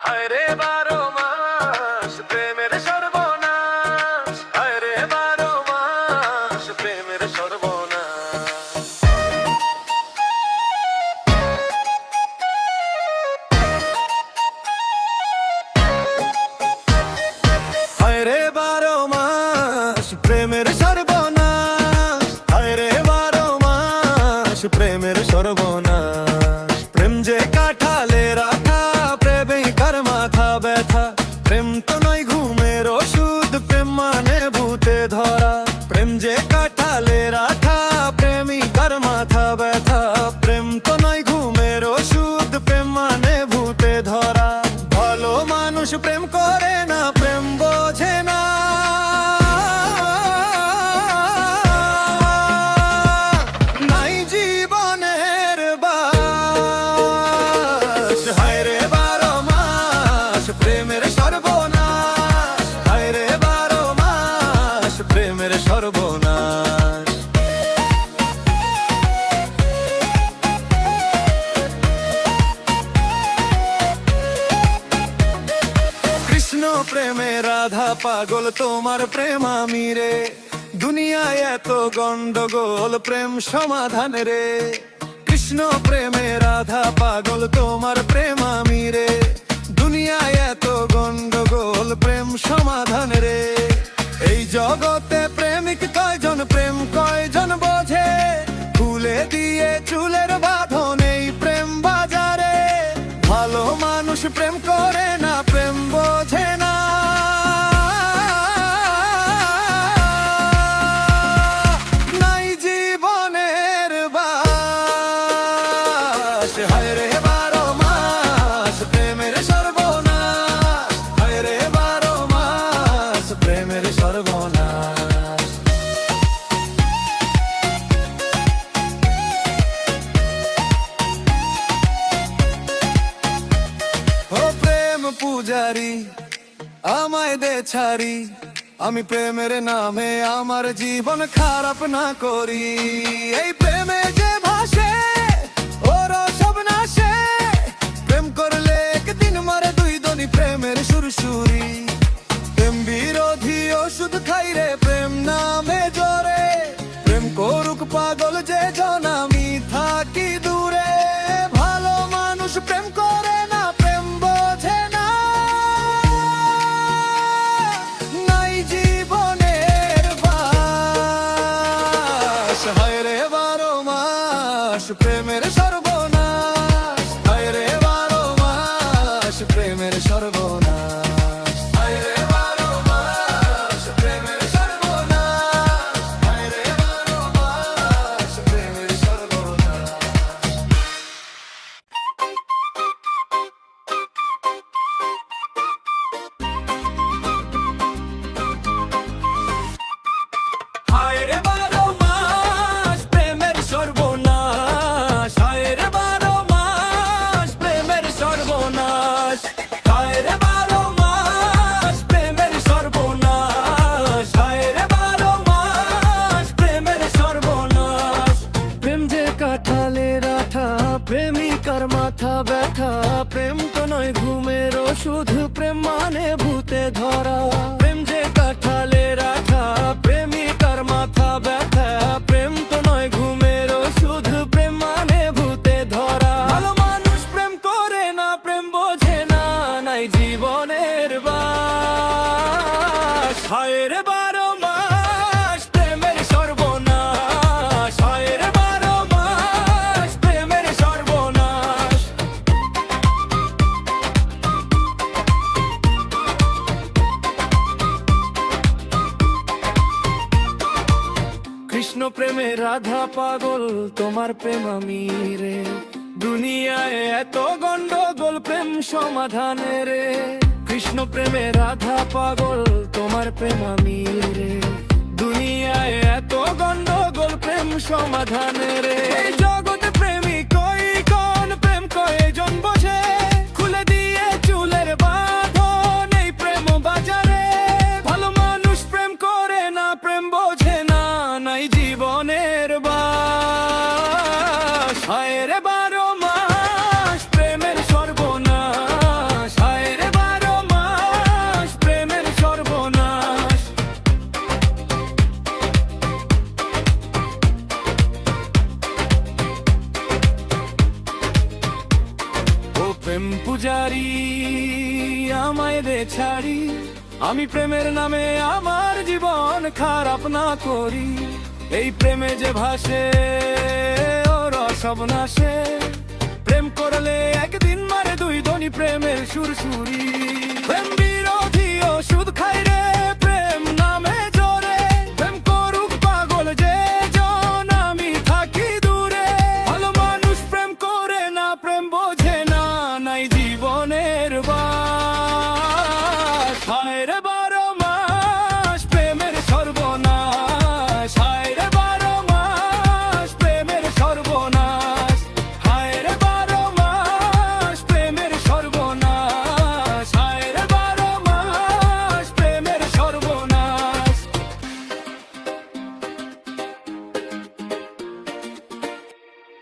হায় রে 12 মাস প্রেমের সর্বনাশ, হায় রে 12 মাস প্রেমের সর্বনাশ। হায় রে 12 মাস প্রেমের সর্বনাশ, হায় রে 12 মাস প্রেমের সর্বনাশ। প্রেম যে কাঠালে রাখা, প্রেমিকার মাথা ব্যথা। প্রেম তো নয় ঘুমের ওষুধ, প্রেম মানে ভূতে ধরা। প্রেম যে কাঠালে রাখা, প্রেমিকার মাথা ব্যথা। প্রেম তো নয় ঘুমের ওষুধ, প্রেম মানে ভূতে ধরা। ভালো মানুষ প্রেম করে না, প্রেম বোঝে না। নাই জীবনের বাস, হায় রে 12 মাস প্রেমের সর্বনাশ, হায় রে 12 মাস প্রেমের সর্বনাশ। কৃষ্ণ প্রেমে রাধা পাগল, তোমার প্রেম আমি রে। দুনিয়ায় এত গন্ডগোল, প্রেম সমাধান রে। কৃষ্ণ প্রেমে রাধা পাগল, তোমার প্রেম আমি রে। দুনিয়ায় এত গন্ডগোল, প্রেম সমাধান রে। এই জগতে প্রেমিক কয়জন, প্রেম কয়জন বোঝে। খুলে দিয়ে চুলের বাঁধন এই প্রেম বাজারে। ভালো মানুষ প্রেম করে না, প্রেম বোঝে না। নাই জীবনের বাস, হায় রে 12 মাস প্রেমের সর্বনাশ, হায় রে 12 মাস প্রেমের সর্বনাশ। ও প্রেম পূজারি আমায় দে ছাড়ি, আমি প্রেমের নামে আমার জীবন খারাপ না করি। এই প্রেমে যে ভাসে ওর সব নাশে। প্রেম করলে একদিন মারে দুই দনি প্রেমের সুরসুরি। প্রেম বিরোধী ওষুধ খাই রে প্রেম নামে জোরে। প্রেম করুক পাগল যে জন, আমি থাকি দূরে। ভালো মানুষ প্রেম করে না, প্রেম বোঝে না। নাই জীবনের বাস, হায় রে 12 মাস প্রেমের সর্বনাশ, হায় রে 12 মাস প্রেমের সর্বনাশ। হায় রে 12 মাস প্রেমের সর্বনাশ, হায় রে 12 মাস প্রেমের সর্বনাশ। হায় রে 12 মাস প্রেমের সর্বনাশ, হায় রে 12 মাস প্রেমের সর্বনাশ। হায় রে 12 মাস প্রেমের সর্বনাশ, হায় রে 12 মাস প্রেমের সর্বনাশ। প্রেম যে কাঠালে রাঠা, প্রেমিকার মাথা ব্যথা। প্রেম তো নয় ঘুমের ওষুধ, প্রেম মানে ভূতে ধরা। প্রেম যে কাঠালে রাঠা, প্রেমিকার মাথা ব্যথা। প্রেম তো নয় ঘুমের ওষুধ, প্রেম মানে ভূতে ধরা। ভালো মানুষ প্রেম করে না, প্রেম বোঝে না। নাই জীবনের বাস, হায় রে 12 মাস প্রেমের সর্বনাশ, হায় রে 12 মাস প্রেমের সর্বনাশ। কৃষ্ণ প্রেমে রাধা পাগল, তোমার প্রেম আমি রে। দুনিয়ায় এত গন্ডগোল, প্রেম সমাধানে রে। কৃষ্ণ প্রেমে রাধা পাগল, তোমার প্রেম আমি রে। দুনিয়ায় এত গন্ডগোল, প্রেম সমাধানে রে। এই জগতে প্রেমিক কয়জন, প্রেম কয়জন বোঝে। খুলে দিয়ে চুলের বাঁধন এই প্রেম বাজারে। ভালো মানুষ প্রেম করে না, প্রেম বোঝে না। নাই জীবনের বাস, হায় রে 12 মাস প্রেমের সর্বনাশ, হায় আমায় দে ছাড়ি, আমি প্রেমের নামে আমার জীবন খারাপ না করি। এই প্রেমে যে ভাসে ওর সব নাশে, প্রেম করলে একদিন মারে দুই ধনী প্রেমের সুরসুরি। প্রেম বীর